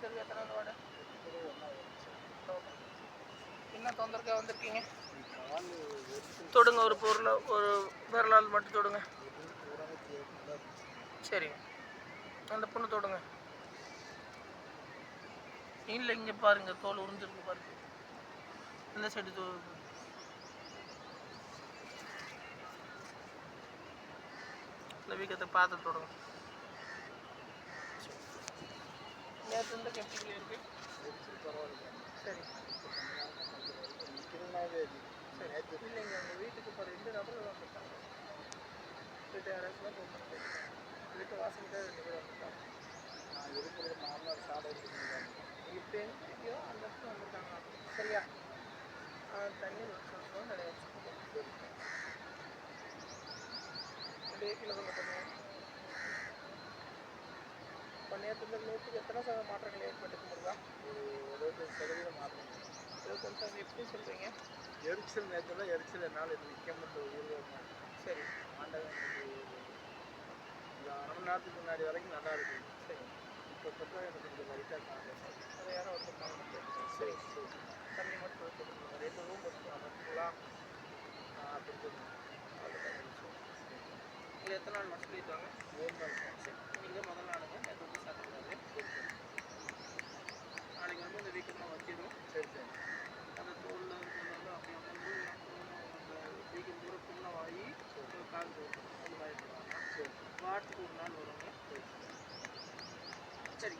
தெருவு எத்தனாவது வார்டு? என்ன தொந்தரவுக்காக வந்திருக்கீங்க? தொடுங்க, ஒரு பொருளை ஒரு விரலால் மட்டும் தொடுங்க. சரிங்க, அந்த பொண்ணு தொடுங்க. இல்லை, இங்கே பாருங்க, தோல் உறிஞ்சிருக்கு பாருங்க. இந்த சைடு இந்த வீக்கத்தை பார்த்து தொடுங்க. நேற்று வந்து எப்படி இருக்கு? சரி சரி, இல்லைங்க, உங்கள் வீட்டுக்கு இப்போ 2 நபர்கள் வந்துட்டாங்க. வீட்டு யாராச்சும் கூப்பிட்டு வீட்டு வாசலுக்கு 2 பேர் வந்துட்டாங்க. நான் இருக்கிறது மாமனார் சாலை இப்போ எங்கேயோ அந்த இடத்துல வந்துட்டாங்க. சரியா? தண்ணீர் வச்சுருக்கோம், நிறைய வச்சுருக்கோம். அப்படியே கீழே கொண்டு பண்ணுவோம். இப்போ நேற்றுக்கு எத்தனை மாற்றங்கள் ஏற்பட்டுக்க முடியுதா? 25% மாற்றம். 25% எப்படி சொல்கிறீங்க? எரிச்சல் நேரத்தில் எரிச்சல் என்னால் இது நிற்க முடியல. சரி, ஆண்டவன் இந்த 1/2 மணி நேரத்துக்கு முன்னாடி வரைக்கும் நல்லா இருக்குது. சரி, இப்போ பார்த்தா எனக்கு கொஞ்சம் லைட்டாக காணும். அதை யாரும் வந்துருக்காங்க. சரி சரி, தண்ணி மட்டும் கொடுத்துருக்கோம். 2 ரூம் வச்சுக்கலாம் பார்த்தீங்களா? கொடுத்துருக்கோம். இல்லை, எத்தனை நாள் மட்டும் சொல்லியிருக்காங்க? 3 நாள். சரி, நீங்கள் முதல் நாளுங்க, நேற்று வந்து சாப்பிடாது. நாளைக்கு வந்து இந்த வீக்கெல்லாம் வச்சிடும். சரி சரி, அந்த தோலில் இருக்கிறது அப்படி வந்து அந்த வீக்கம் பூரா புண்ணாகி கால் போகும். அது பயப்படுவாங்க. சரி, வாரத்துக்கு 1 நாள் வருவாங்க. சரி சரி.